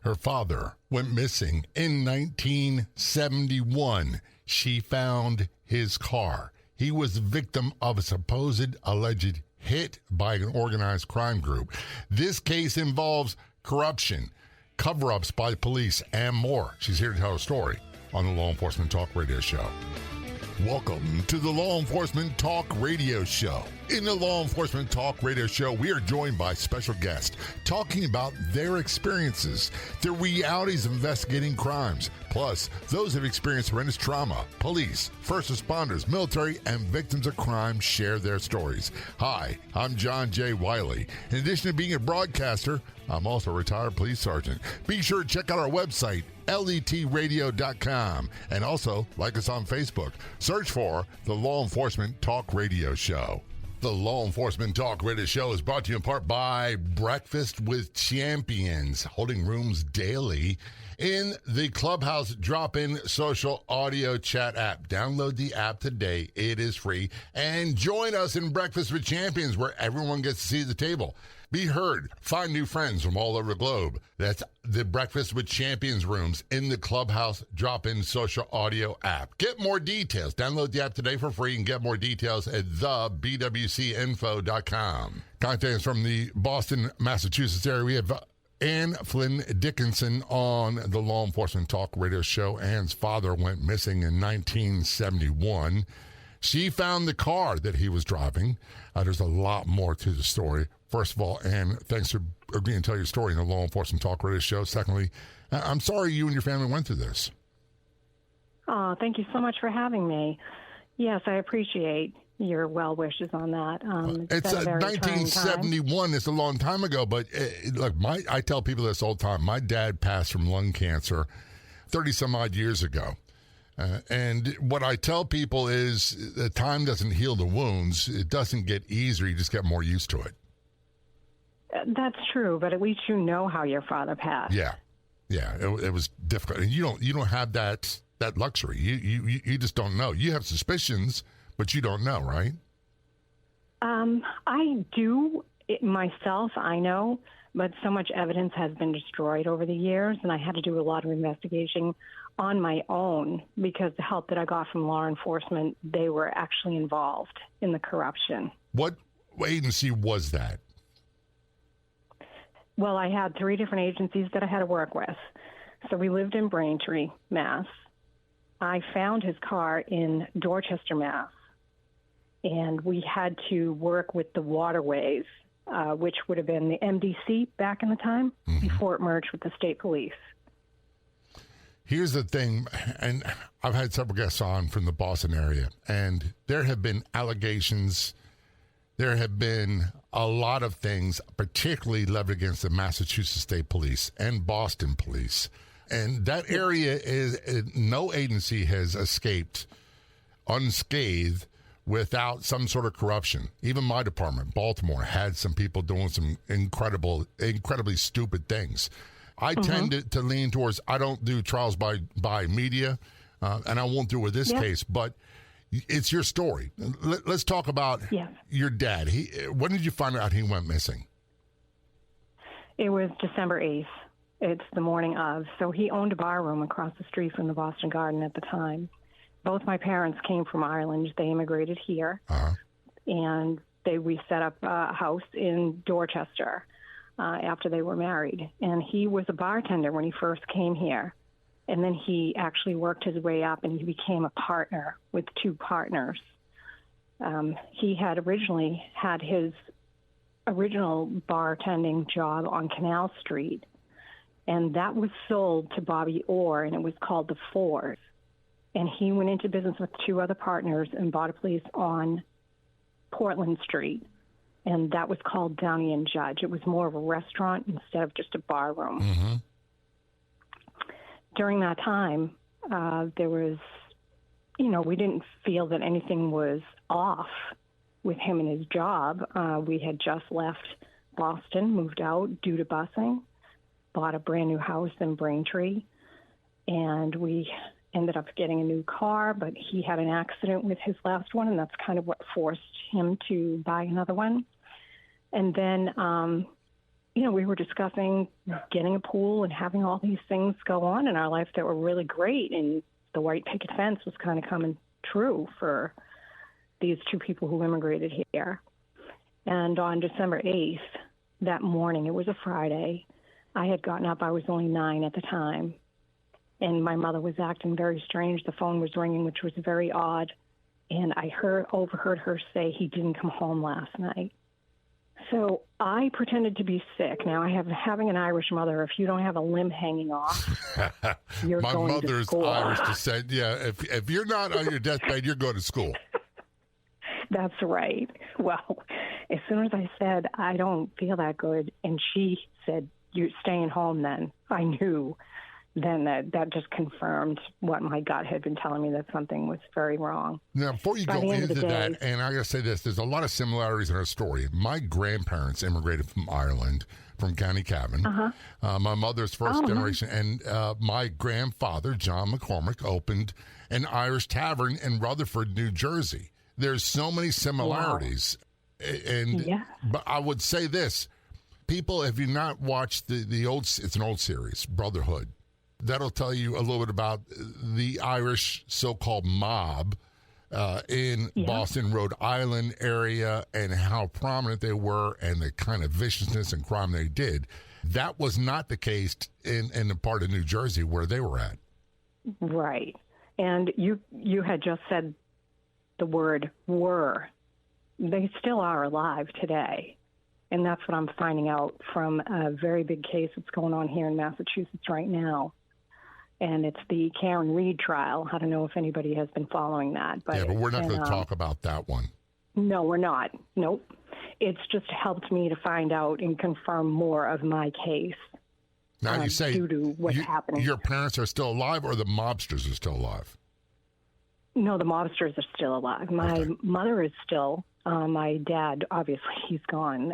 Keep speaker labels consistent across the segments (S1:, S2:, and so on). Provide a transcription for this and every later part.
S1: Her father went missing in 1971. She found his car. He was the victim of a supposed alleged hit by an organized crime group. This case involves corruption, cover-ups by police, and more. She's here to tell a story on the Law Enforcement Talk Radio Show. Welcome to the Law Enforcement Talk Radio Show. In the Law Enforcement Talk Radio Show, we are joined by special guests talking about their experiences, the realities of investigating crimes, plus those who have experienced horrendous trauma. Police, first responders, military, and victims of crime share their stories. Hi, I'm John J. Wiley. In addition to being a broadcaster, I'm also a retired police sergeant. Be sure to check out our website, letradio.com, and also like us on Facebook. Search for the Law Enforcement Talk Radio Show. The Law Enforcement Talk Radio Show is brought to you in part by Breakfast with Champions, holding rooms daily in the Clubhouse drop-in social audio chat app. Download the app today. It is free. And join us in Breakfast with Champions, where everyone gets to see the table. Be heard. Find new friends from all over the globe. That's the Breakfast with Champions rooms in the Clubhouse drop-in social audio app. Get more details. Download the app today for free and get more details at thebwcinfo.com. Content is from the Boston, Massachusetts area. We have Flynn Dickinson on the Law Enforcement Talk Radio Show. Ann's father went missing in 1971. She found the car that he was driving. There's a lot more to the story. First of all, Ann, thanks for agreeing to tell your story in the Law Enforcement Talk Radio Show. Secondly, I'm sorry you and your family went through this.
S2: Oh, thank you so much for having me. Yes, I appreciate your well wishes on that.
S1: It's 1971. It's a long time ago, but look, I tell people this all the time. My dad passed from lung cancer 30 some odd years ago. And what I tell people is that time doesn't heal the wounds. It doesn't get easier. You just get more used to it.
S2: That's true, but at least you know how your father passed.
S1: Yeah. It was difficult, and you don't have that luxury. You just don't know. You have suspicions, but you don't know, right?
S2: I do myself. I know, but so much evidence has been destroyed over the years, and I had to do a lot of investigation on my own because the help that I got from law enforcement, they were actually involved in the corruption.
S1: What agency was that?
S2: Well, I had 3 different agencies that I had to work with. So we lived in Braintree, Mass. I found his car in Dorchester, Mass. And we had to work with the waterways, which would have been the MDC back in the time, before it merged with the state police.
S1: Here's the thing, and I've had several guests on from the Boston area, and there have been allegations. There have been a lot of things, particularly levied against the Massachusetts State Police and Boston Police. And that area no agency has escaped unscathed without some sort of corruption. Even my department, Baltimore, had some people doing some incredibly stupid things. I tend to lean towards, I don't do trials by media, and I won't do it with this case, but it's your story. Let's talk about your dad. When did you find out he went missing?
S2: It was December 8th. It's the morning of. So he owned a bar room across the street from the Boston Garden at the time. Both my parents came from Ireland. They immigrated here. And we set up a house in Dorchester after they were married. And he was a bartender when he first came here. And then he actually worked his way up and he became a partner with 2 partners. He had originally had his original bartending job on Canal Street, and that was sold to Bobby Orr, and it was called the Fours. And he went into business with 2 other partners and bought a place on Portland Street, and that was called Downey and Judge. It was more of a restaurant instead of just a bar room. During that time, there was, we didn't feel that anything was off with him and his job. We had just left Boston, moved out due to busing, bought a brand new house in Braintree, and we ended up getting a new car, but he had an accident with his last one, and that's kind of what forced him to buy another one. And then we were discussing getting a pool and having all these things go on in our life that were really great. And the white picket fence was kind of coming true for these two people who immigrated here. And on December 8th, that morning, it was a Friday, I had gotten up. I was only 9 at the time. And my mother was acting very strange. The phone was ringing, which was very odd. And I overheard her say he didn't come home last night. So I pretended to be sick. Now, having an Irish mother, if you don't have a limb hanging off, you're
S1: My
S2: going to
S1: mother's
S2: school.
S1: Irish descent. Yeah, if you're not on your deathbed, you're going to school.
S2: That's right. Well, as soon as I said, I don't feel that good, and she said, you're staying home then, I knew then that just confirmed what my gut had been telling me, that something was very wrong.
S1: Now, before you go into that, and I got to say this, there's a lot of similarities in our story. My grandparents immigrated from Ireland, from County Cavan. My mother's first generation, and my grandfather, John McCormick, opened an Irish tavern in Rutherford, New Jersey. There's so many similarities. Wow. And but I would say this, people, if you've not watched the old, it's an old series, Brotherhood, that'll tell you a little bit about the Irish so-called mob in Boston, Rhode Island area, and how prominent they were and the kind of viciousness and crime they did. That was not the case in the part of New Jersey where they were at.
S2: Right. And you had just said the word were. They still are alive today. And that's what I'm finding out from a very big case that's going on here in Massachusetts right now. And it's the Karen Reed trial. I don't know if anybody has been following that.
S1: But we're not going to talk about that one.
S2: No, we're not. Nope. It's just helped me to find out and confirm more of my case.
S1: Now you say
S2: due to what's happening.
S1: Your parents are still alive, or the mobsters are still alive?
S2: No, the mobsters are still alive. My mother is still. My dad, obviously, he's gone.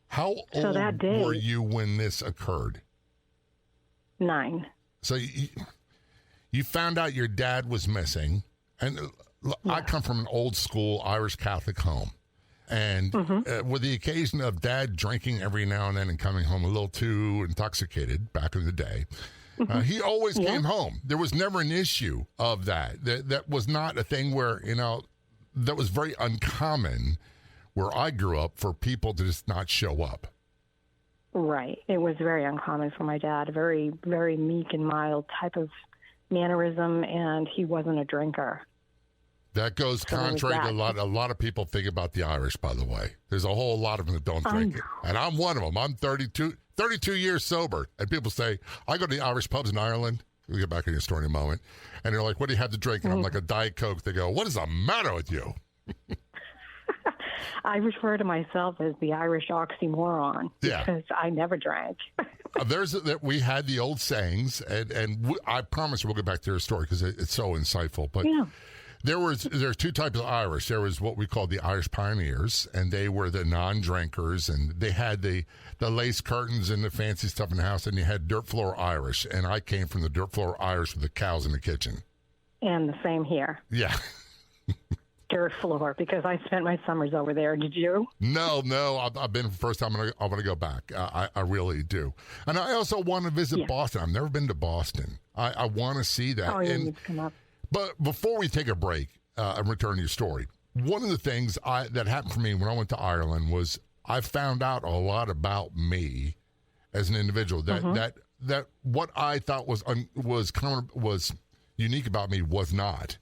S1: How old were you when this occurred?
S2: 9.
S1: So you found out your dad was missing. And I come from an old school Irish Catholic home. And with the occasion of dad drinking every now and then and coming home a little too intoxicated back in the day, he always came home. There was never an issue of that. That was not a thing where, that was very uncommon where I grew up for people to just not show up.
S2: Right. It was very uncommon for my dad, a very, very meek and mild type of mannerism, and he wasn't a drinker.
S1: That goes contrary to a lot of people think about the Irish, by the way. There's a whole lot of them that don't drink it. And I'm one of them. I'm 32 years sober. And people say, I go to the Irish pubs in Ireland. We'll get back in your story in a moment. And they're like, what do you have to drink? And I'm like, a Diet Coke. They go, what is the matter with you?
S2: I refer to myself as the Irish oxymoron because I never drank.
S1: We had the old sayings, and I promise we'll get back to your story because it's so insightful. But there's two types of Irish. There was what we called the Irish pioneers, and they were the non-drinkers, and they had the lace curtains and the fancy stuff in the house, and you had dirt floor Irish, and I came from the dirt floor Irish with the cows in the kitchen. And the same here. Yeah. Dirt floor, because I spent my summers over there. Did you? No, I've been for the first time. I want to go back. I really do. And I also want to visit Boston. I've never been to Boston. I want to see that. Oh, you need to come up. But before we take a break and return to your story, one of the things that happened for me when I went to Ireland was I found out a lot about me as an individual. That what I thought was unique about me was not.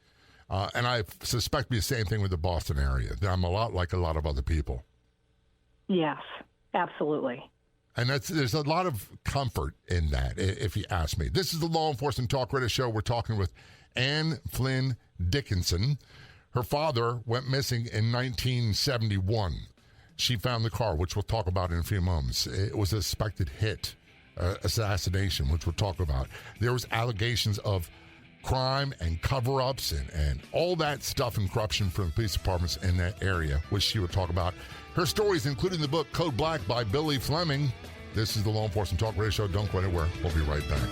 S1: And I suspect the same thing with the Boston area, that I'm a lot like a lot of other people. Yes, absolutely. And there's a lot of comfort in that, if you ask me. This is the Law Enforcement Talk Radio Show. We're talking with Anne Flynn Dickinson. Her father went missing in 1971. She found the car, which we'll talk about in a few moments. It was a suspected hit, assassination, which we'll talk about. There was allegations of crime and cover-ups and all that stuff and corruption from the police departments in that area, which she would talk about. Her stories, including the book Code Black by Billy Fleming. This is the Law Enforcement Talk Radio Show. Don't go anywhere. We'll be right back.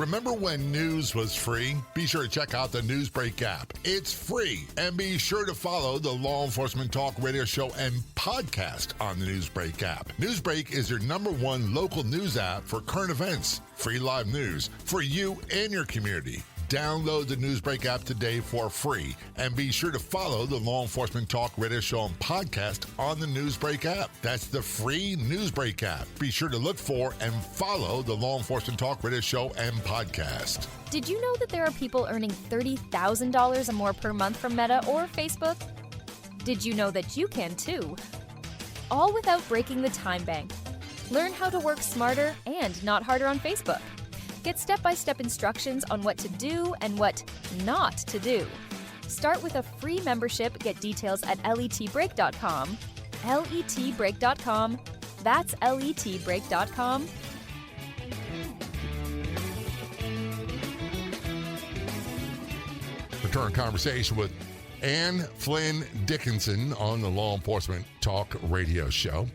S1: Remember when news was free? Be sure to check out the Newsbreak app. It's free. And be sure to follow the Law Enforcement Talk radio show and podcast on the Newsbreak app. Newsbreak is your #1 local news app for current events, free live news for you and your community. Download the Newsbreak app today for free, and be sure to follow the Law Enforcement Talk radio show and podcast on the Newsbreak app. That's the free Newsbreak app. Be sure to look for and follow the Law Enforcement Talk radio show and podcast.
S3: Did you know that there are people earning $30,000 or more per month from Meta or Facebook? Did you know that you can too? All without breaking the time bank. Learn how to work smarter and not harder on Facebook. Get step-by-step instructions on what to do and what not to do. Start with a free membership. Get details at letbreak.com. letbreak.com. That's letbreak.com.
S1: Return conversation with Ann Flynn Dickinson on the Law Enforcement Talk radio show.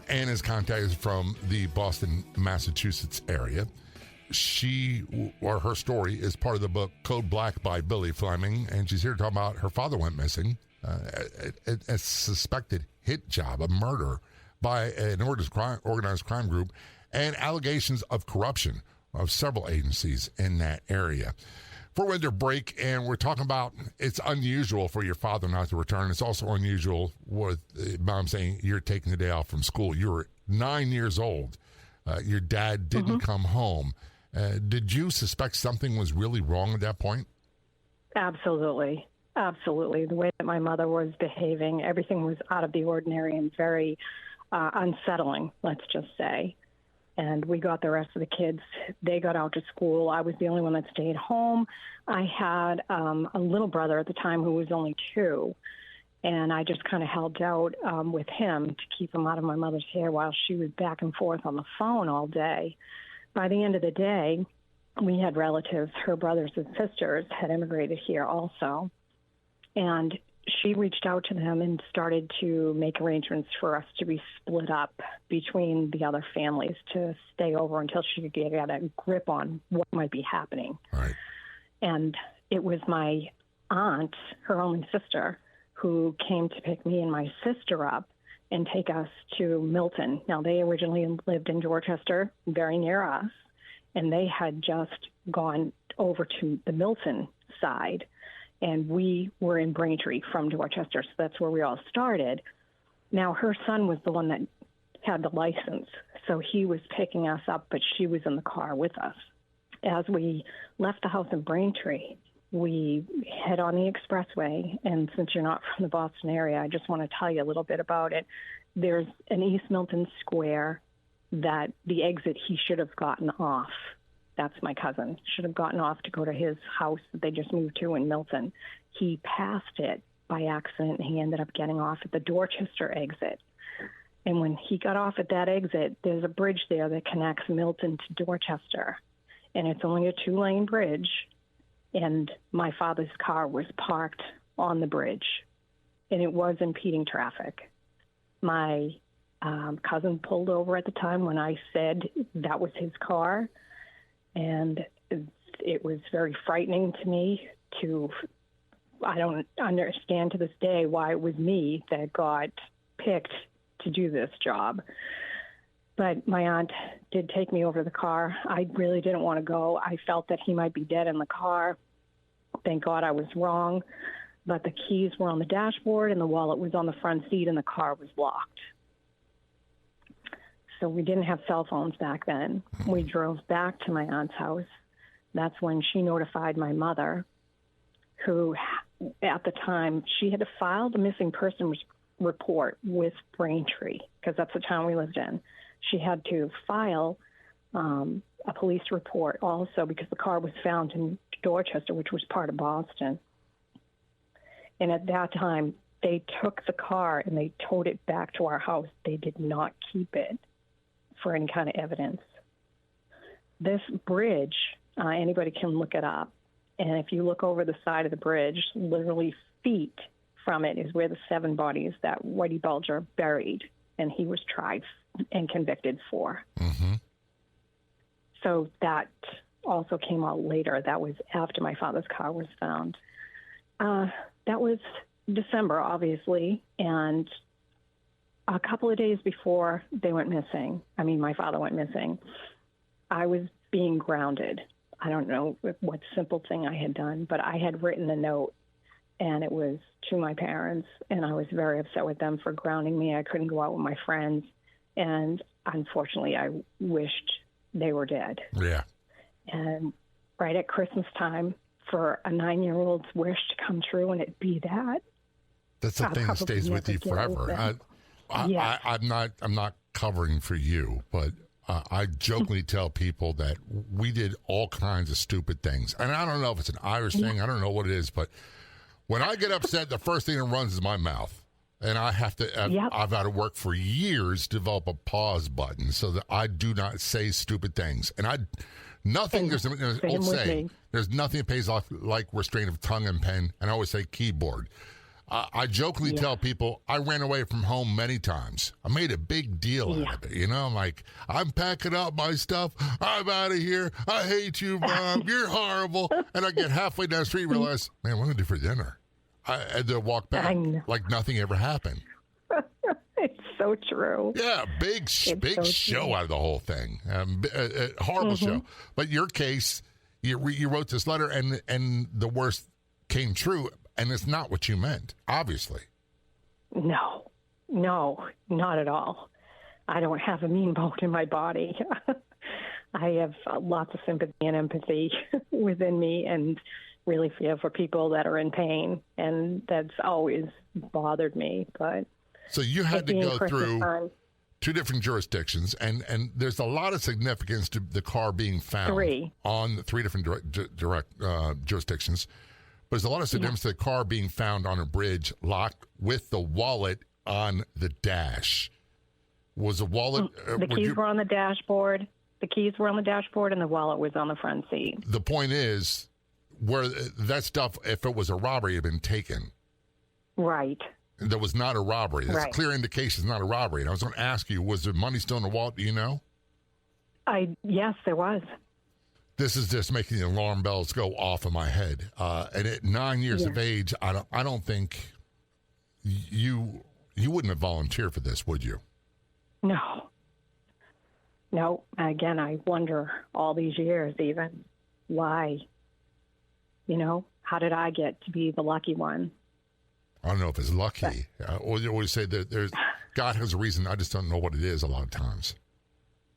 S1: Ann is contacted from the Boston, Massachusetts area. Her story is part of the book Code Black by Billy Fleming, and she's here to talk about her father went missing, a suspected hit job, a murder by an organized crime group, and allegations of corruption of several agencies in that area. For winter break, and we're talking about it's unusual for your father not to return. It's also unusual with mom saying you're taking the day off from school. You were 9 years old. Your dad didn't come home. Did you suspect something was really wrong at that point?
S2: Absolutely. Absolutely. The way that my mother was behaving, everything was out of the ordinary and very unsettling, let's just say. And we got the rest of the kids. They got out to school. I was the only one that stayed home. I had a little brother at the time who was only 2. And I just kind of held out with him to keep him out of my mother's hair while she was back and forth on the phone all day. By the end of the day, we had relatives, her brothers and sisters had immigrated here also. And she reached out to them and started to make arrangements for us to be split up between the other families to stay over until she could get a grip on what might be happening.
S1: Right.
S2: And it was my aunt, her only sister, who came to pick me and my sister up and take us to Milton. Now, they originally lived in Dorchester, very near us, and they had just gone over to the Milton side, and we were in Braintree from Dorchester, so that's where we all started. Now, her son was the one that had the license, so he was picking us up, but she was in the car with us. As we left the house in Braintree, we head on the expressway, and since you're not from the Boston area, I just want to tell you a little bit about it. There's an East Milton Square that the exit he should have gotten off. That's my cousin. Should have gotten off to go to his house that they just moved to in Milton. He passed it by accident, and he ended up getting off at the Dorchester exit. And when he got off at that exit, there's a bridge there that connects Milton to Dorchester, and it's only a 2-lane bridge. And my father's car was parked on the bridge, and it was impeding traffic. My cousin pulled over at the time when I said that was his car, and it was very frightening to me. I don't understand to this day why it was me that got picked to do this job. But my aunt did take me over to the car. I really didn't want to go. I felt that he might be dead in the car. Thank God I was wrong. But the keys were on the dashboard and the wallet was on the front seat and the car was locked. So we didn't have cell phones back then. We drove back to my aunt's house. That's when she notified my mother, who at the time, she had to file the missing persons report with Braintree, because that's the town we lived in. She had to file a police report also because the car was found in Dorchester, which was part of Boston. And at that time, they took the car and they towed it back to our house. They did not keep it for any kind of evidence. This bridge, anybody can look it up. And if you look over the side of the bridge, literally feet from it is where the 7 bodies that Whitey Bulger buried, and he was tried and convicted for.
S1: Mm-hmm.
S2: So that also came out later. That was after my father's car was found. That was December, obviously, and a couple of days before they went missing, my father went missing, I was being grounded. I don't know what simple thing I had done, but I had written a note, and it was to my parents, and I was very upset with them for grounding me. I couldn't go out with my friends, and unfortunately, I wished they were dead.
S1: Yeah.
S2: And right at Christmas time, for a 9-year-old's wish to come true and it be that.
S1: That's the thing that stays with you forever. I'm not covering for you, but I jokingly tell people that we did all kinds of stupid things. And I don't know if it's an Irish thing. I don't know what it is, but when I get upset, the first thing that runs is my mouth. And I have to, I've had to work for years to develop a pause button so that I do not say stupid things. And there's an old saying, there's nothing that pays off like restraint of tongue and pen. And I always say keyboard. I jokingly tell people I ran away from home many times. I made a big deal out of it. I'm like, I'm packing up my stuff. I'm out of here. I hate you, Mom. You're horrible. And I get halfway down the street and realize, man, what am I going to do for dinner? I had to walk back like nothing ever happened.
S2: It's so true.
S1: Yeah, big show out of the whole thing. Horrible show. But your case, you wrote this letter, and the worst came true. And it's not what you meant, obviously. No, not at all. I don't have a mean bone in my body. I have lots of sympathy and empathy within me and really feel for people that are in pain. And that's always bothered me. But so you had to go through 2 different jurisdictions, and there's a lot of significance to the car being found on 3 different jurisdictions. But there's a lot of significance to the car being found on a bridge locked with the wallet on the dash. Was the wallet...
S2: the keys were on the dashboard. The keys were on the dashboard, and the wallet was on the front seat.
S1: The point is, where that stuff, if it was a robbery, had been taken.
S2: Right.
S1: There was not a robbery. That's a clear indication it's not a robbery. And I was going to ask you, was the money still in the wallet? Do you know?
S2: Yes, there was.
S1: This is just making the alarm bells go off in my head. And at 9 years of age, I don't think you wouldn't have volunteered for this, would you?
S2: No. Again, I wonder all these years even why. How did I get to be the lucky one?
S1: I don't know if it's lucky. Or you always say that God has a reason. I just don't know what it is a lot of times.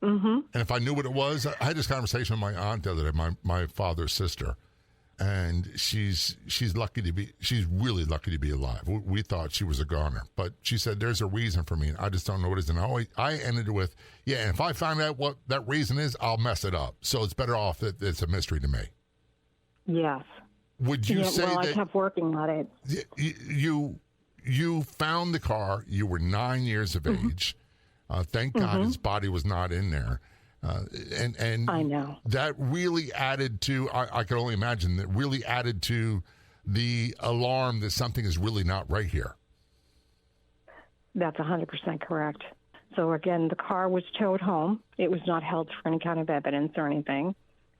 S1: Mm-hmm. And if I knew what it was, I had this conversation with my aunt the other day, my father's sister, and she's really lucky to be alive. We thought she was a goner, but she said there's a reason for me, and I just don't know what it is. And I ended with, and if I find out what that reason is, I'll mess it up. So it's better off that it's a mystery to me. Yes. Would you say that?
S2: I kept working on it.
S1: You found the car. You were 9 years of age. Thank God his body was not in there. And
S2: I know.
S1: That really added to, I can only imagine, that really added to the alarm that something is really not right here.
S2: That's 100% correct. So again, the car was towed home. It was not held for any kind of evidence or anything.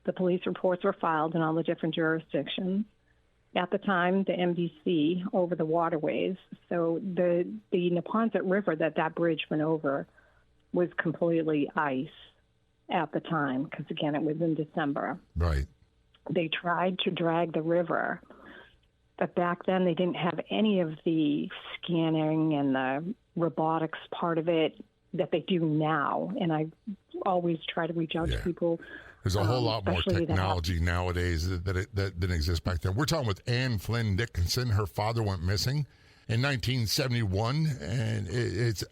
S2: The police reports were filed in all the different jurisdictions. At the time, the MDC over the waterways, so the Neponset River that bridge went over was completely ice at the time because, again, it was in December.
S1: Right.
S2: They tried to drag the river, but back then they didn't have any of the scanning and the robotics part of it that they do now. And I always try to reach out to people.
S1: There's a whole lot more technology nowadays that didn't exist back then. We're talking with Anne Flynn Dickinson. Her father went missing in 1971, and it's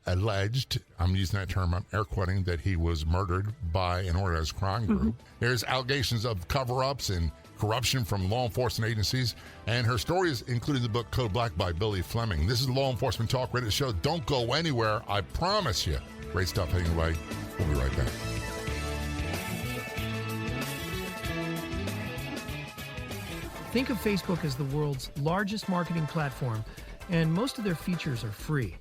S1: alleged, I'm using that term, I'm air quoting, that he was murdered by an organized crime group. There's allegations of cover-ups and corruption from law enforcement agencies, and her story is included in the book Code Black by Billy Fleming. This is Law Enforcement Talk Radio Show. Don't go anywhere, I promise you. Great stuff heading away. We'll be right back.
S4: Think of Facebook as the world's largest marketing platform, and most of their features are free.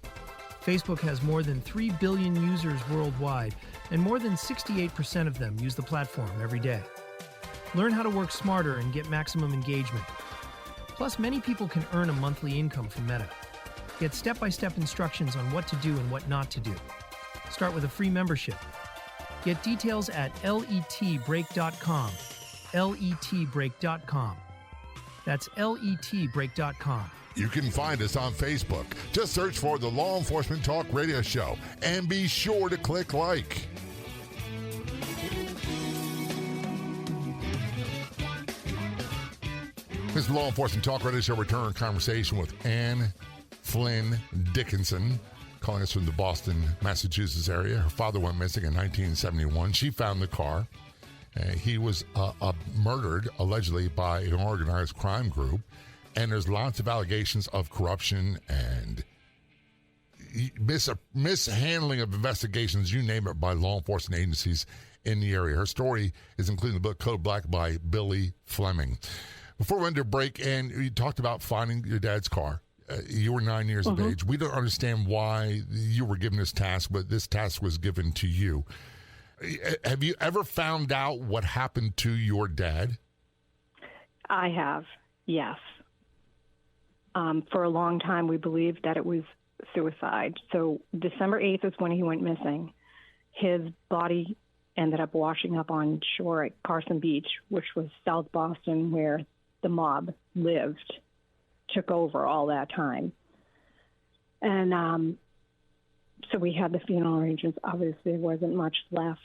S4: Facebook has more than 3 billion users worldwide, and more than 68% of them use the platform every day. Learn how to work smarter and get maximum engagement. Plus, many people can earn a monthly income from Meta. Get step-by-step instructions on what to do and what not to do. Start with a free membership. Get details at letbreak.com. letbreak.com. That's letbreak.com.
S1: You can find us on Facebook. Just search for the Law Enforcement Talk Radio Show and be sure to click like. This is Law Enforcement Talk Radio Show. Return conversation with Anne Flynn Dickinson, calling us from the Boston, Massachusetts area. Her father went missing in 1971. She found the car. He was murdered, allegedly, by an organized crime group. And there's lots of allegations of corruption and mishandling of investigations, you name it, by law enforcement agencies in the area. Her story is included in the book Code Black by Billy Fleming. Before we went to break, and you talked about finding your dad's car. You were 9 years of age. We don't understand why you were given this task, but this task was given to you. Have you ever found out what happened to your dad?
S2: I have, yes. For a long time, we believed that it was suicide. So December 8th is when he went missing. His body ended up washing up on shore at Carson Beach, which was South Boston, where the mob lived, took over all that time. And so we had the funeral arrangements. Obviously, there wasn't much left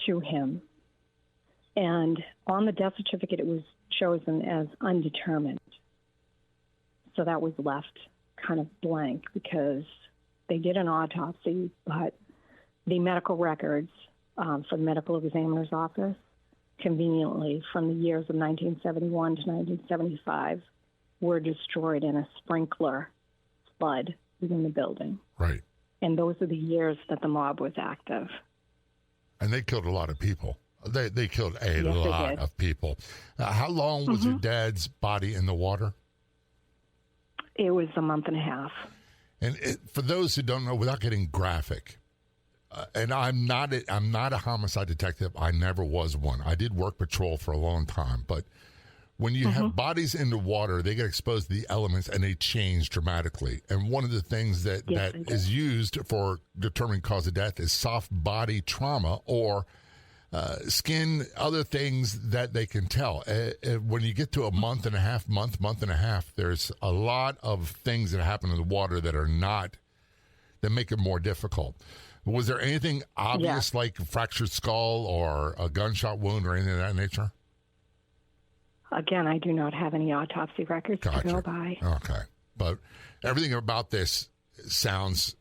S2: to him. And on the death certificate, it was chosen as undetermined. So that was left kind of blank because they did an autopsy, but the medical records for the medical examiner's office, conveniently from the years of 1971 to 1975, were destroyed in a sprinkler flood within the building.
S1: Right.
S2: And those are the years that the mob was active.
S1: And they killed a lot of people. They killed a lot of people. How long was your dad's body in the water?
S2: It was a month and a half.
S1: And for those who don't know, without getting graphic, and I'm not a homicide detective. I never was one. I did work patrol for a long time. But when you have bodies in the water, they get exposed to the elements and they change dramatically. And one of the things that is used for determining cause of death is soft body trauma or skin, other things that they can tell. When you get to a month and a half, there's a lot of things that happen in the water that make it more difficult. Was there anything obvious like a fractured skull or a gunshot wound or anything of that nature?
S2: Again, I do not have any autopsy records to go by.
S1: Okay. But everything about this sounds...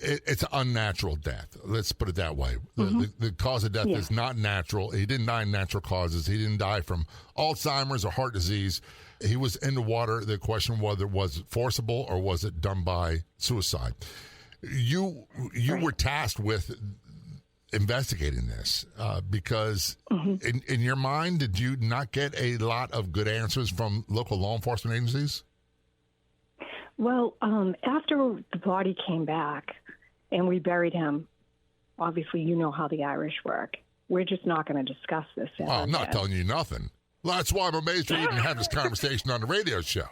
S1: It's an unnatural death. Let's put it that way. The cause of death is not natural. He didn't die in natural causes. He didn't die from Alzheimer's or heart disease. He was in the water. The question was it forcible or was it done by suicide? You were tasked with investigating this because in your mind, did you not get a lot of good answers from local law enforcement agencies?
S2: Well, after the body came back and we buried him, obviously you know how the Irish work. We're just not going to discuss this.
S1: I'm not telling you nothing. That's why I'm amazed we even had this conversation on the radio show.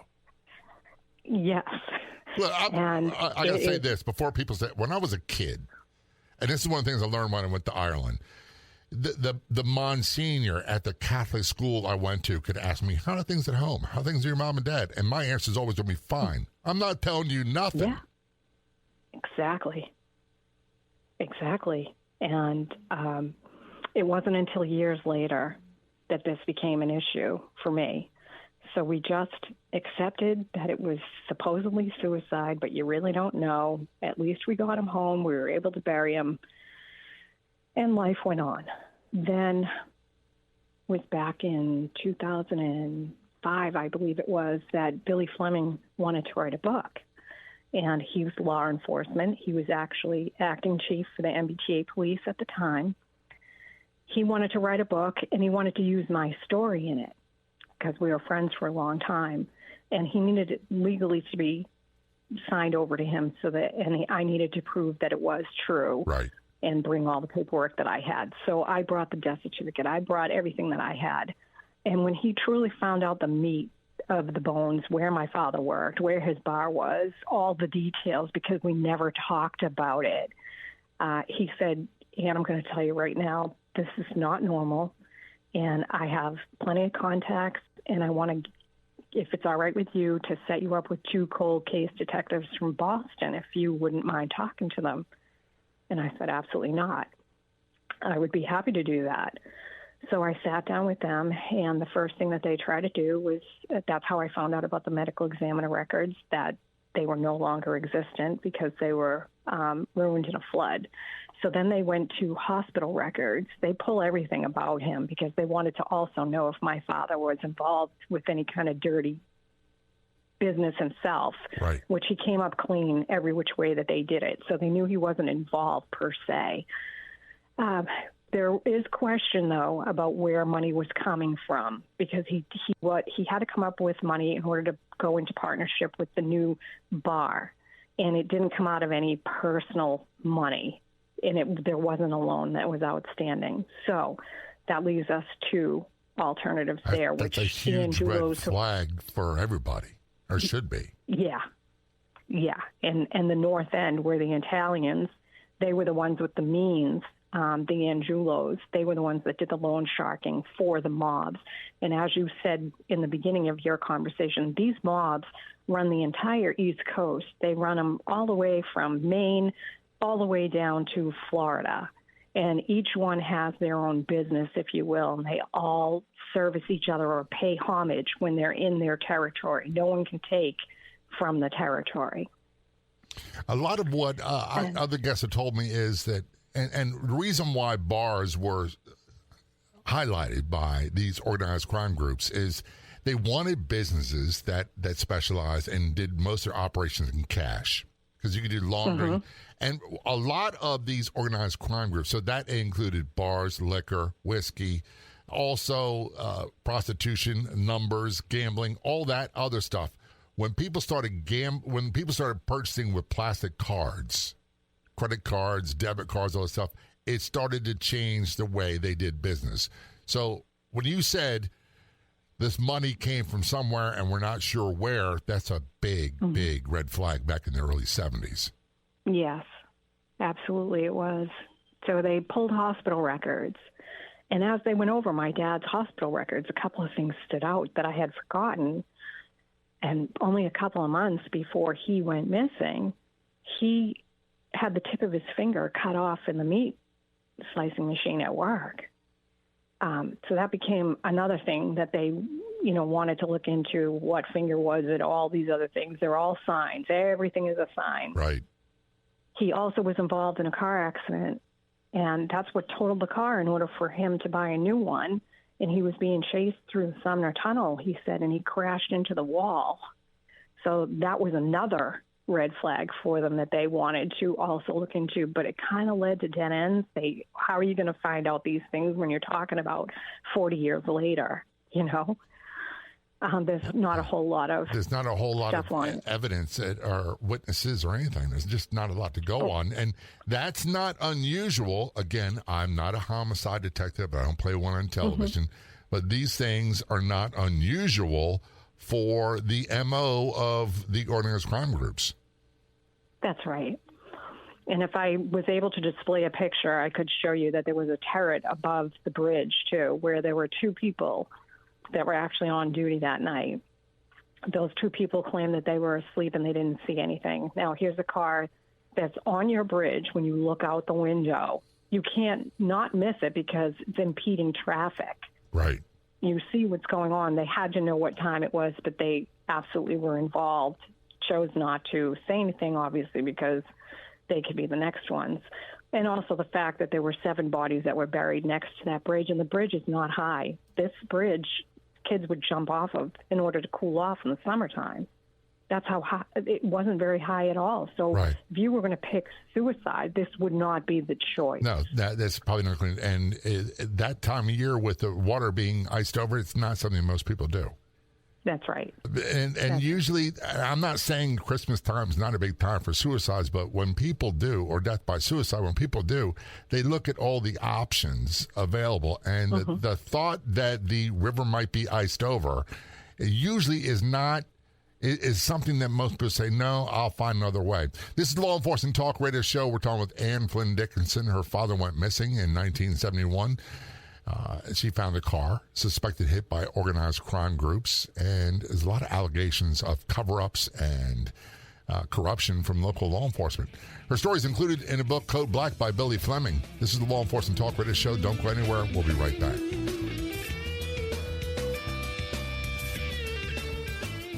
S2: Yes.
S1: Look, I got to say this before people say, when I was a kid, and this is one of the things I learned when I went to Ireland, the Monsignor at the Catholic school I went to could ask me, how are things at home? How are things with your mom and dad? And my answer is always going to be fine. I'm not telling you nothing.
S2: Yeah, exactly. And it wasn't until years later that this became an issue for me. So we just accepted that it was supposedly suicide, but you really don't know. At least we got him home. We were able to bury him. And life went on. Then was back in 2005, I believe it was, that Billy Fleming wanted to write a book. And he was law enforcement. He was actually acting chief for the MBTA police at the time. He wanted to write a book, and he wanted to use my story in it because we were friends for a long time. And he needed it legally to be signed over to him I needed to prove that it was true.
S1: Right.
S2: and bring all the paperwork that I had. So I brought the death certificate. I brought everything that I had. And when he truly found out the meat of the bones, where my father worked, where his bar was, all the details, because we never talked about it, he said, "Ann, I'm going to tell you right now, this is not normal, and I have plenty of contacts, and I want to, if it's all right with you, to set you up with 2 cold case detectives from Boston, if you wouldn't mind talking to them." And I said, "Absolutely not. I would be happy to do that." So I sat down with them, and the first thing that they tried to do was, that's how I found out about the medical examiner records, that they were no longer existent because they were ruined in a flood. So then they went to hospital records. They pull everything about him because they wanted to also know if my father was involved with any kind of dirty business himself,
S1: right,
S2: which he came up clean every which way that they did it. So they knew he wasn't involved per se. There is question, though, about where money was coming from, because he had to come up with money in order to go into partnership with the new bar, and it didn't come out of any personal money, and there wasn't a loan that was outstanding. So that leaves us 2 alternatives there.
S1: That's a huge red flag for everybody, or should be.
S2: Yeah. And the North End, where the Italians, they were the ones with the means. The Angelos, they were the ones that did the loan sharking for the mobs. And as you said in the beginning of your conversation, these mobs run the entire East Coast. They run them all the way from Maine all the way down to Florida. And each one has their own business, if you will, and they all service each other or pay homage when they're in their territory. No one can take from the territory.
S1: A lot of what other guests have told me is that, and the reason why bars were highlighted by these organized crime groups is they wanted businesses that specialized and did most of their operations in cash, because you could do laundering. And a lot of these organized crime groups, so that included bars, liquor, whiskey, also prostitution, numbers, gambling, all that other stuff. When people started purchasing with plastic cards, credit cards, debit cards, all that stuff, it started to change the way they did business. So when you said this money came from somewhere and we're not sure where, that's a big red flag back in the early 70s.
S2: Yes, absolutely it was. So they pulled hospital records. And as they went over my dad's hospital records, a couple of things stood out that I had forgotten. And only a couple of months before he went missing, he had the tip of his finger cut off in the meat slicing machine at work. So that became another thing that they, wanted to look into. What finger was it? All these other things. They're all signs. Everything is a sign.
S1: Right.
S2: He also was involved in a car accident, and that's what totaled the car in order for him to buy a new one. And he was being chased through the Sumner Tunnel, he said, and he crashed into the wall. So that was another red flag for them that they wanted to also look into, but it kind of led to dead ends. How are you going to find out these things when you're talking about 40 years later, There's not a whole lot of
S1: evidence or witnesses or anything. There's just not a lot to go on. And that's not unusual. Again, I'm not a homicide detective. I don't play one on television. But these things are not unusual for the MO of the organized crime groups.
S2: That's right. And if I was able to display a picture, I could show you that there was a turret above the bridge, too, where there were 2 people that were actually on duty that night. Those 2 people claimed that they were asleep and they didn't see anything. Now, here's a car that's on your bridge. When you look out the window, you can't not miss it because it's impeding traffic.
S1: Right.
S2: You see what's going on. They had to know what time it was, but they absolutely were involved. Chose not to say anything, obviously, because they could be the next ones. And also the fact that there were 7 bodies that were buried next to that bridge, and the bridge is not high. This bridge, kids would jump off of in order to cool off in the summertime. That's how high. It wasn't very high at all. So
S1: right.
S2: If you were going to pick suicide, this would not be the choice.
S1: No, that's probably not going to. And that time of year with the water being iced over, it's not something most people do.
S2: That's right.
S1: And usually, I'm not saying Christmas time is not a big time for suicides, but when people do, or death by suicide, when people do, they look at all the options available. And the thought that the river might be iced over usually is something that most people say, no, I'll find another way. This is the Law Enforcement Talk Radio Show. We're talking with Flynn Dickinson. Her father went missing in 1971. She found a car, suspected hit by organized crime groups, and there's a lot of allegations of cover-ups and corruption from local law enforcement. Her story is included in a book, Code Black, by Billy Fleming. This is the Law Enforcement Talk Radio Show. Don't go anywhere. We'll be right back.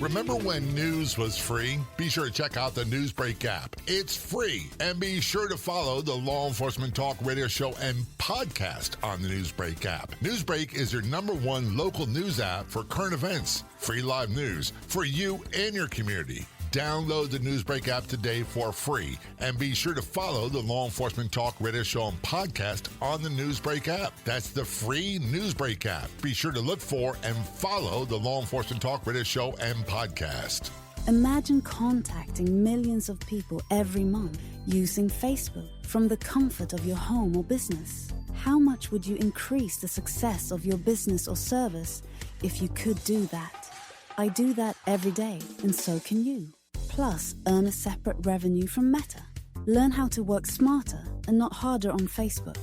S1: Remember when news was free? Be sure to check out the Newsbreak app. It's free. And be sure to follow the Law Enforcement Talk Radio Show and podcast on the Newsbreak app. Newsbreak is your #1 local news app for current events, free live news for you and your community. Download the Newsbreak app today for free, and be sure to follow the Law Enforcement Talk Radio Show and podcast on the Newsbreak app. That's the free Newsbreak app. Be sure to look for and follow the Law Enforcement Talk Radio Show and podcast.
S5: Imagine contacting millions of people every month using Facebook from the comfort of your home or business. How much would you increase the success of your business or service if you could do that? I do that every day, and so can you. Plus, earn a separate revenue from Meta. Learn how to work smarter and not harder on Facebook.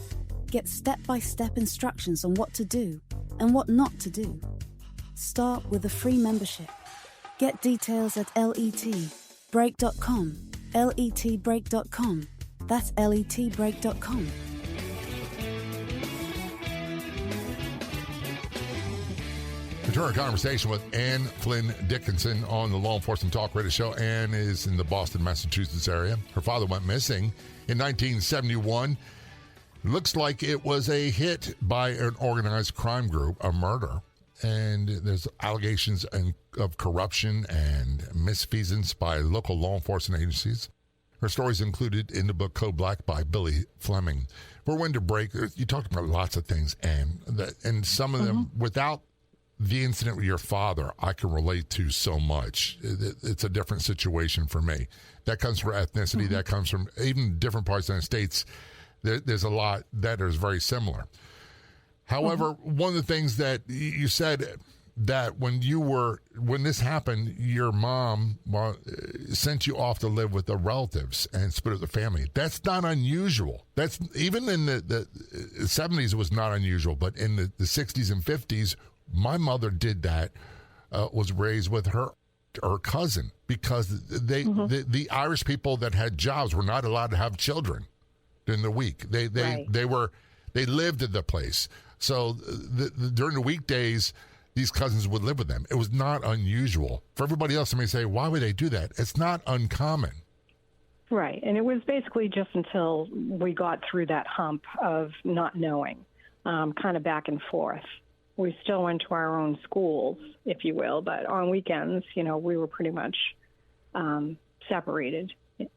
S5: Get step-by-step instructions on what to do and what not to do. Start with a free membership. Get details at letbreak.com. letbreak.com. That's letbreak.com.
S1: Return our conversation with Flynn Dickinson on the Law Enforcement Talk Radio Show. Ann is in the Boston, Massachusetts area. Her father went missing in 1971. Looks like it was a hit by an organized crime group, a murder. And there's allegations of corruption and misfeasance by local law enforcement agencies. Her story is included in the book Code Black by Billy Fleming. For Winter Break, you talked about lots of things, Ann, and some of them, without the incident with your father, I can relate to so much. It's a different situation for me. That comes from ethnicity. That comes from even different parts of the United States. There's a lot that is very similar. However, one of the things that you said that when this happened, your mom sent you off to live with the relatives and split up the family. That's not unusual. That's even in the 70s, it was not unusual, but in the 60s and 50s, my mother did that, was raised with her cousin, because the Irish people that had jobs were not allowed to have children during the week. They lived at the place. So during the weekdays, these cousins would live with them. It was not unusual. For everybody else, I may say, why would they do that? It's not uncommon.
S2: Right. And it was basically just until we got through that hump of not knowing, kind of back and forth. We still went to our own schools, if you will, but on weekends, we were pretty much separated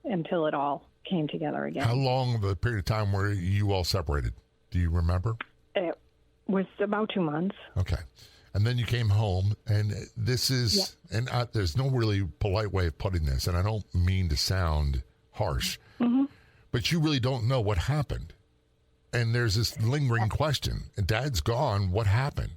S2: until it all came together again.
S1: How long of a period of time were you all separated? Do you remember?
S2: It was about 2 months.
S1: Okay. And then you came home, and this is, and there's no really polite way of putting this, and I don't mean to sound harsh, but you really don't know what happened. And there's this lingering question. Dad's gone. What happened?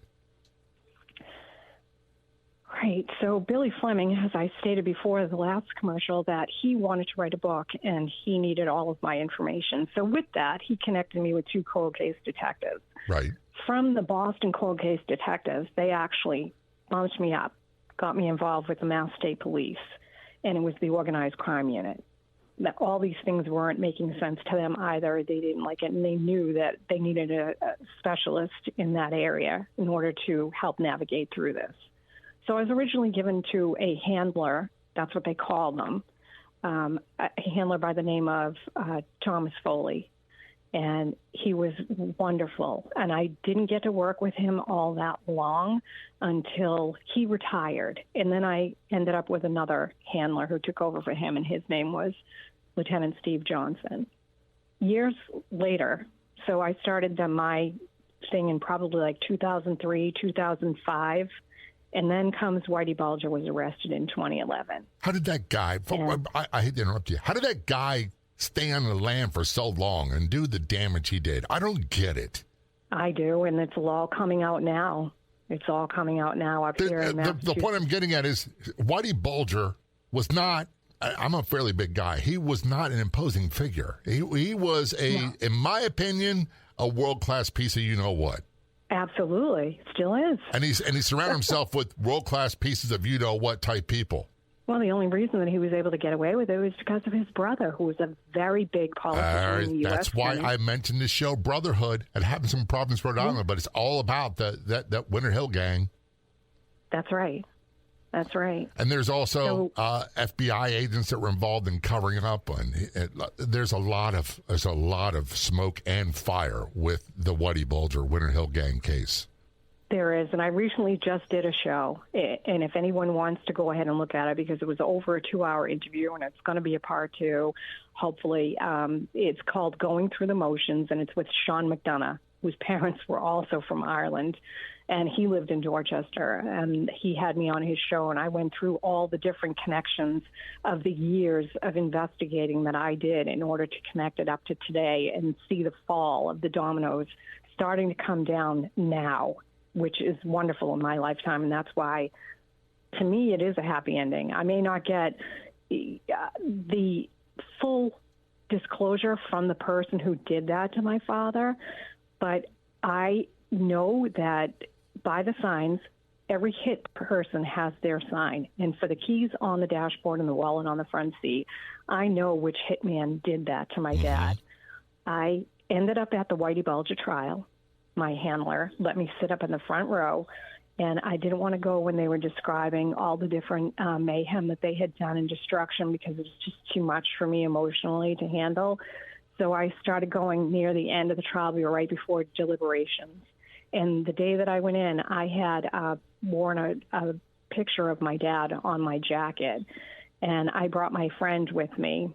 S2: Right. So Billy Fleming, as I stated before the last commercial, that he wanted to write a book and he needed all of my information. So with that, he connected me with 2 cold case detectives.
S1: Right.
S2: From the Boston cold case detectives, they actually bumped me up, got me involved with the Mass State Police, and it was the organized crime unit. That all these things weren't making sense to them either. They didn't like it, and they knew that they needed a specialist in that area in order to help navigate through this. So I was originally given to a handler, that's what they call them, a handler by the name of Thomas Foley, and he was wonderful. And I didn't get to work with him all that long until he retired. And then I ended up with another handler who took over for him, and his name was Lieutenant Steve Johnson. Years later, so I started my thing in probably like 2003, 2005, And then comes Whitey Bulger was arrested in 2011.
S1: How did that guy, I hate to interrupt you, how did that guy stay on the land for so long and do the damage he did? I don't get it.
S2: I do, and it's all coming out now. It's all coming out now up here in Massachusetts.
S1: The point I'm getting at is Whitey Bulger was not, I'm a fairly big guy, he was not an imposing figure. He was, in my opinion, a world-class piece of you-know-what.
S2: Absolutely. Still is.
S1: And he surrounded himself with world-class pieces of you-know-what type people.
S2: Well, the only reason that he was able to get away with it was because of his brother, who was a very big politician in the U.S.
S1: That's why I mentioned the show Brotherhood. It happens in Providence, Rhode Island, but it's all about that Winter Hill gang. That's right.
S2: That's right.
S1: And there's also FBI agents that were involved in covering up, and there's a lot of smoke and fire with the Whitey Bulger Winter Hill gang case.
S2: There is, and I recently just did a show, and if anyone wants to go ahead and look at it, because it was over a 2-hour interview, and it's going to be a part 2, hopefully. It's called Going Through the Motions, and it's with Sean McDonough, whose parents were also from Ireland, and he lived in Dorchester, and he had me on his show, and I went through all the different connections of the years of investigating that I did in order to connect it up to today and see the fall of the dominoes starting to come down now, which is wonderful in my lifetime, and that's why, to me, it is a happy ending. I may not get the full disclosure from the person who did that to my father, but I know that by the signs, every hit person has their sign. And for the keys on the dashboard and the wallet on the front seat, I know which hitman did that to my dad. I ended up at the Whitey Bulger trial. My handler let me sit up in the front row, and I didn't want to go when they were describing all the different mayhem that they had done and destruction, because it was just too much for me emotionally to handle. So I started going near the end of the trial. We were right before deliberations. And the day that I went in, I had worn a picture of my dad on my jacket, and I brought my friend with me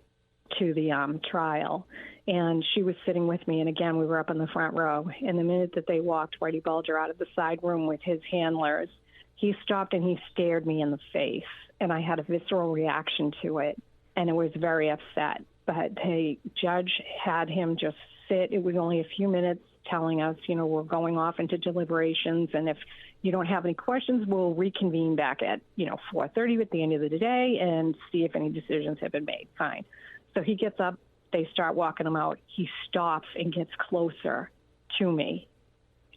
S2: to the trial. And she was sitting with me, and again, we were up in the front row. And the minute that they walked Whitey Bulger out of the side room with his handlers, he stopped and he stared me in the face, and I had a visceral reaction to it, and it was very upset. But the judge had him just sit. It was only a few minutes, telling us, we're going off into deliberations, and if you don't have any questions, we'll reconvene back at, 4:30 at the end of the day and see if any decisions have been made. Fine. So he gets up. They start walking him out. He stops and gets closer to me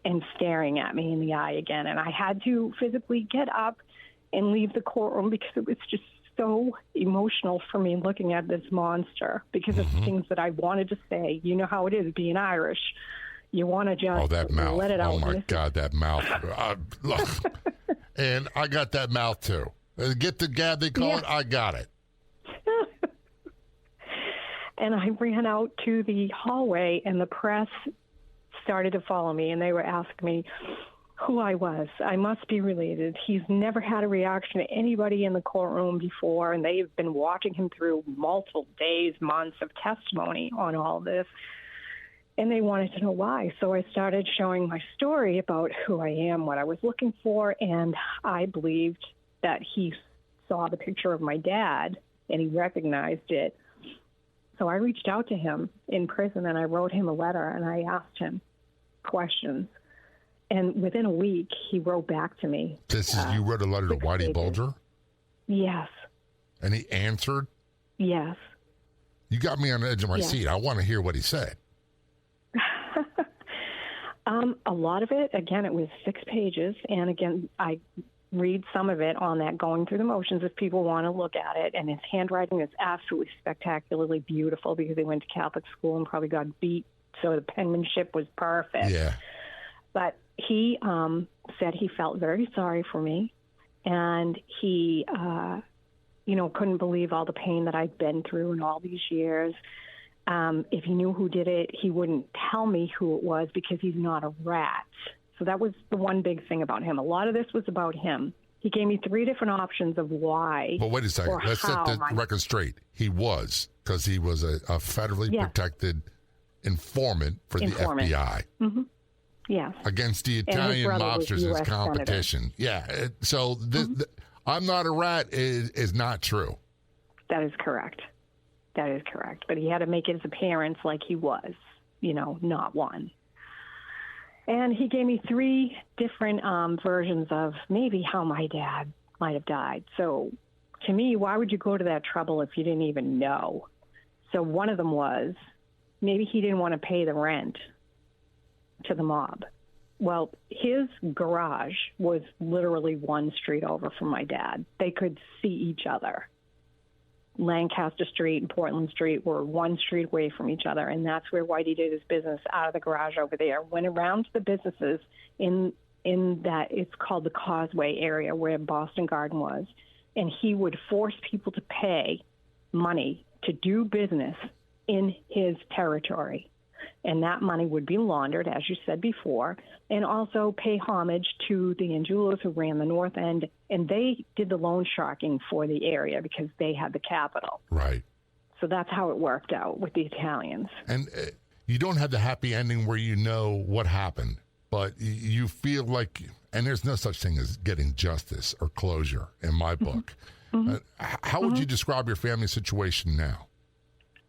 S2: and staring at me in the eye again. And I had to physically get up and leave the courtroom because it was just so emotional for me looking at this monster, because of things that I wanted to say. You know how it is being Irish. You want to just
S1: that mouth.
S2: Let it out.
S1: Oh, my God, that mouth. And I got that mouth, too. Get the gab they call it, I got it.
S2: And I ran out to the hallway, and the press started to follow me, and they were asking me who I was. I must be related. He's never had a reaction to anybody in the courtroom before, and they've been watching him through multiple days, months of testimony on all this. And they wanted to know why. So I started showing my story about who I am, what I was looking for, and I believed that he saw the picture of my dad, and he recognized it. So I reached out to him in prison, and I wrote him a letter, and I asked him questions. And within a week, he wrote back to me.
S1: You wrote a letter to Whitey Bulger?
S2: Yes.
S1: And he answered?
S2: Yes.
S1: You got me on the edge of my seat. I want to hear what he said.
S2: A lot of it, again, it was 6 pages. And again, I read some of it on that Going Through the Motions if people want to look at it. And his handwriting is absolutely spectacularly beautiful, because he went to Catholic school and probably got beat, so the penmanship was perfect.
S1: Yeah.
S2: But he said he felt very sorry for me, and he, couldn't believe all the pain that I'd been through in all these years. If he knew who did it, he wouldn't tell me who it was, because he's not a rat. So that was the one big thing about him. A lot of this was about him. He gave me 3 different options of why.
S1: But wait a second. Let's set the record straight. He was, because he was a federally protected informant for the FBI. Mm-hmm.
S2: Yes.
S1: Against the Italian mobsters as competition. Yeah. So I'm not a rat is not true.
S2: That is correct. That is correct. But he had to make his appearance like he was, not one. And he gave me 3 different versions of maybe how my dad might have died. So to me, why would you go to that trouble if you didn't even know? So one of them was maybe he didn't want to pay the rent to the mob. Well, his garage was literally one street over from my dad. They could see each other. Lancaster Street and Portland Street were one street away from each other, and that's where Whitey did his business, out of the garage over there. Went around to the businesses in that, it's called the Causeway area where Boston Garden was, and he would force people to pay money to do business in his territory. And that money would be laundered, as you said before, and also pay homage to the Angelos who ran the North End. And they did the loan sharking for the area because they had the capital.
S1: Right.
S2: So that's how it worked out with the Italians.
S1: And you don't have the happy ending where you know what happened, but you feel like, and there's no such thing as getting justice or closure in my book. How would you describe your family situation now?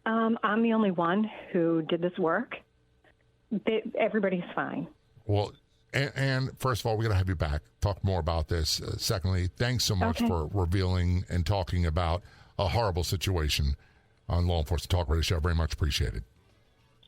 S2: I'm the only one who did this work. Everybody's fine.
S1: Well, and first of all, we're going to have you back, talk more about this. Secondly, thanks so much for revealing and talking about a horrible situation on Law Enforcement Talk Radio Show. Very much appreciated.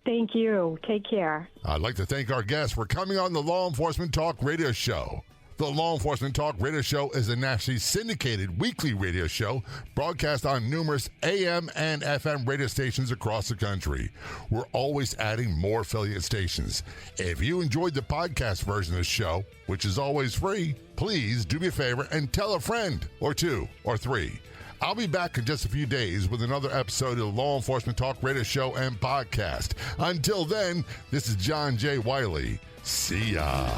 S2: Thank you. Take care.
S1: I'd like to thank our guests for coming on the Law Enforcement Talk Radio Show. The Law Enforcement Talk Radio Show is a nationally syndicated weekly radio show broadcast on numerous AM and FM radio stations across the country. We're always adding more affiliate stations. If you enjoyed the podcast version of the show, which is always free, please do me a favor and tell a friend or 2 or 3. I'll be back in just a few days with another episode of the Law Enforcement Talk Radio Show and podcast. Until then, this is John J. Wiley. See ya.